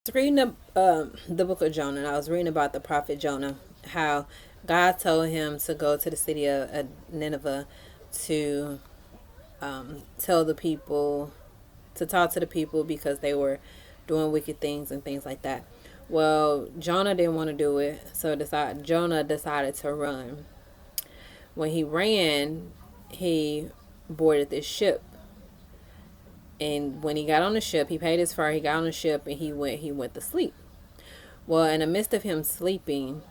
Was reading the book of Jonah, and I was reading about the prophet Jonah, how God told him to go to the city of Nineveh to tell the people, to talk to the people because they were doing wicked things and things like that. Well, Jonah didn't want to do it, so Jonah decided to run. When he ran, he boarded this ship, and when he got on the ship, he paid his fare. He got on the ship and he went to sleep. Well, in the midst of him sleeping,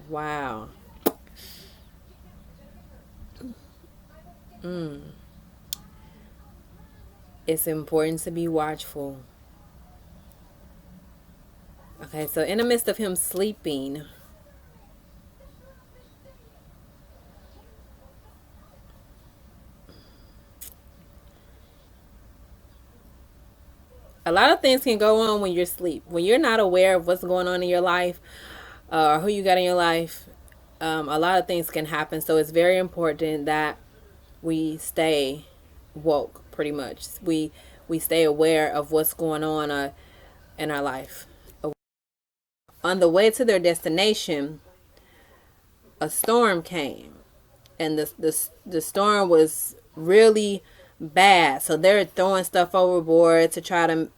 wow, it's important to be watchful. Okay, so in the midst of him sleeping, a lot of things can go on when you're asleep. When you're not aware of what's going on in your life, or who you got in your life, a lot of things can happen. So it's very important that we stay woke. Pretty much, we stay aware of what's going on in our life. On the way to their destination, a storm came, and the storm was really bad. So they're throwing stuff overboard to try to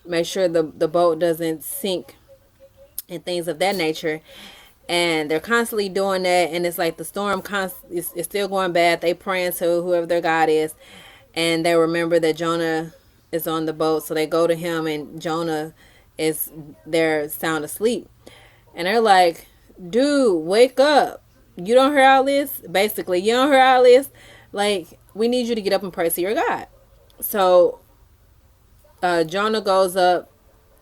make sure the boat doesn't sink and things of that nature. And they're constantly doing that, and it's like the storm is still going bad. They praying to whoever their God is, and they remember that Jonah is on the boat, so they go to him, and Jonah is there sound asleep, and they're like, dude, wake up. You don't hear all this? Basically, you don't hear all this? Like, we need you to get up and pray to your God. So Jonah goes up,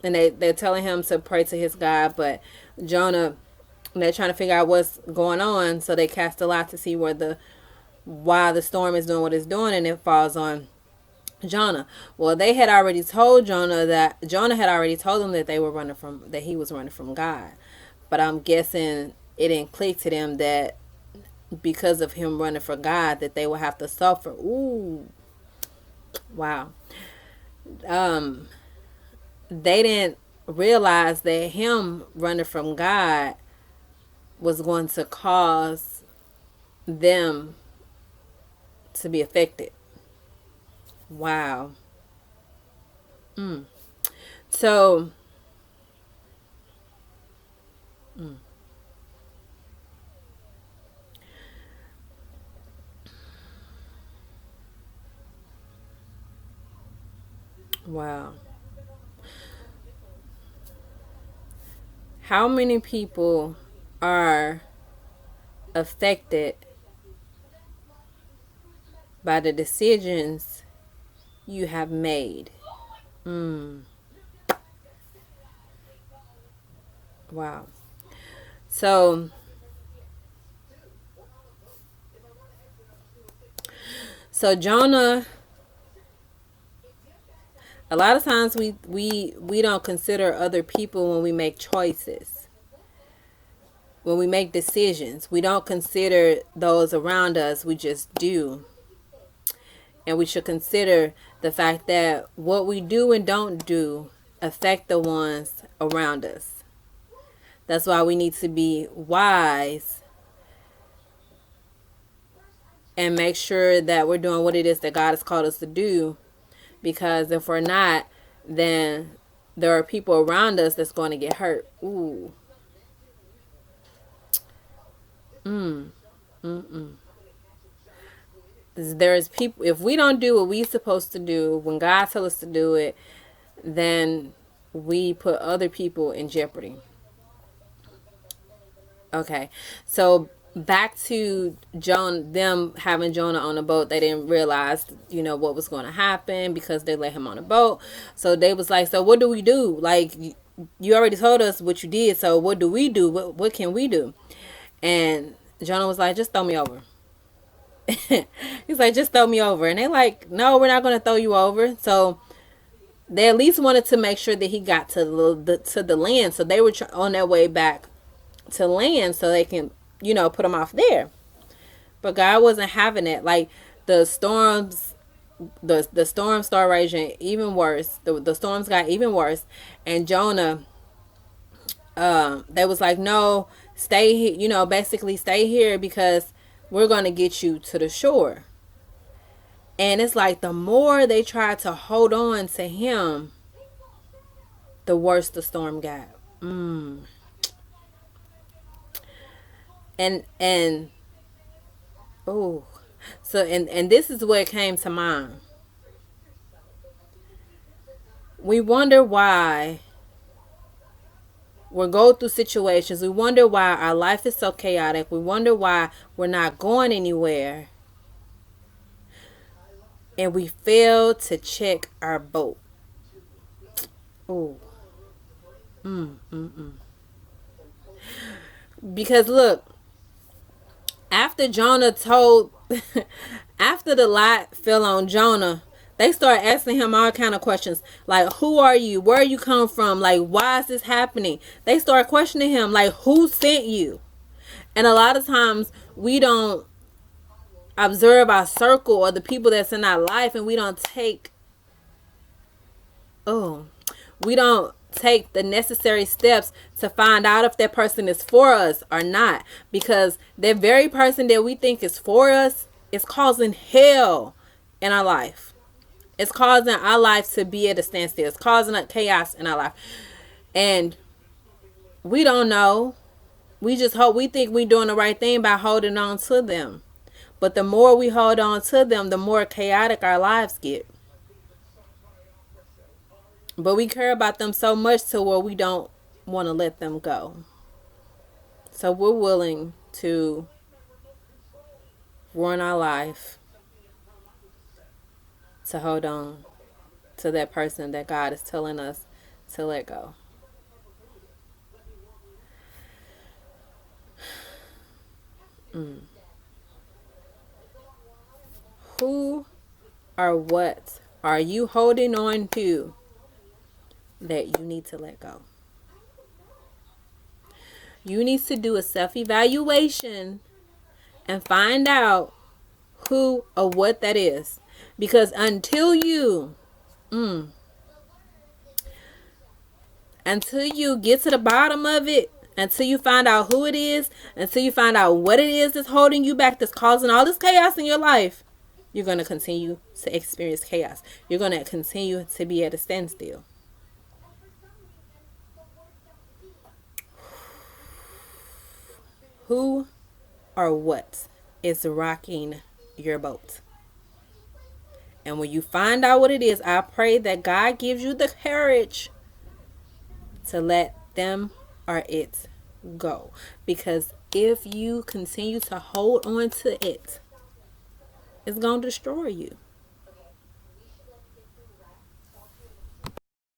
and they're telling him to pray to his God, but Jonah, they're trying to figure out what's going on, so they cast a lot to see why the storm is doing what it's doing, and it falls on Jonah. Well, they had already told Jonah had already told them that he was running from God. But I'm guessing it didn't click to them that because of him running for God that they will have to suffer. Ooh. Wow. Um they didn't realize that him running from God was going to cause them to be affected. Wow. So, wow. How many people are affected by the decisions you have made? Wow. So, Jonah, a lot of times we don't consider other people when we make choices. When we make decisions, we don't consider those around us. We just do. And we should consider the fact that what we do and don't do affect the ones around us. That's why we need to be wise and make sure that we're doing what it is that God has called us to do. Because if we're not, then there are people around us that's going to get hurt. Ooh. There's people, if we don't do what we're supposed to do when God tells us to do it, then we put other people in jeopardy. Okay, so back to them having Jonah on the boat. They didn't realize, what was going to happen because they let him on the boat. So they was like, so what do we do? Like, you already told us what you did, so what do we do? What can we do? And Jonah was like, just throw me over. He's like, just throw me over. And they like, no, we're not going to throw you over. So they at least wanted to make sure that he got to the land. So they were on their way back to land so they can, put him off there. But God wasn't having it. Like, the storms the storm started raging even worse. The storms got even worse, and Jonah, they was like, no, stay here. Basically stay here because we're gonna get you to the shore. And it's like the more they tried to hold on to him, the worse the storm got. And oh, so and this is what came to mind. We wonder why we go through situations. We wonder why our life is so chaotic. We wonder why we're not going anywhere. And we fail to check our boat. Oh. Because look, after Jonah told, after the lot fell on Jonah, they start asking him all kind of questions like, who are you? Where you come from? Like, why is this happening? They start questioning him like, who sent you? And a lot of times we don't observe our circle or the people that's in our life, and we don't take the necessary steps to find out if that person is for us or not, because that very person that we think is for us is causing hell in our life. It's causing our life to be at a standstill. It's causing a chaos in our life, and we don't know. We just hope, we think we're doing the right thing by holding on to them, but the more we hold on to them, the more chaotic our lives get. But we care about them so much to where we don't want to let them go. So we're willing to ruin our life to hold on to that person that God is telling us to let go. Who or what are you holding on to that you need to let go? You need to do a self-evaluation and find out who or what that is. Because until you get to the bottom of it, until you find out who it is, until you find out what it is that's holding you back, that's causing all this chaos in your life, you're going to continue to experience chaos. You're going to continue to be at a standstill. Who or what is rocking your boat? And when you find out what it is, I pray that God gives you the courage to let them or it go. Because if you continue to hold on to it, it's going to destroy you.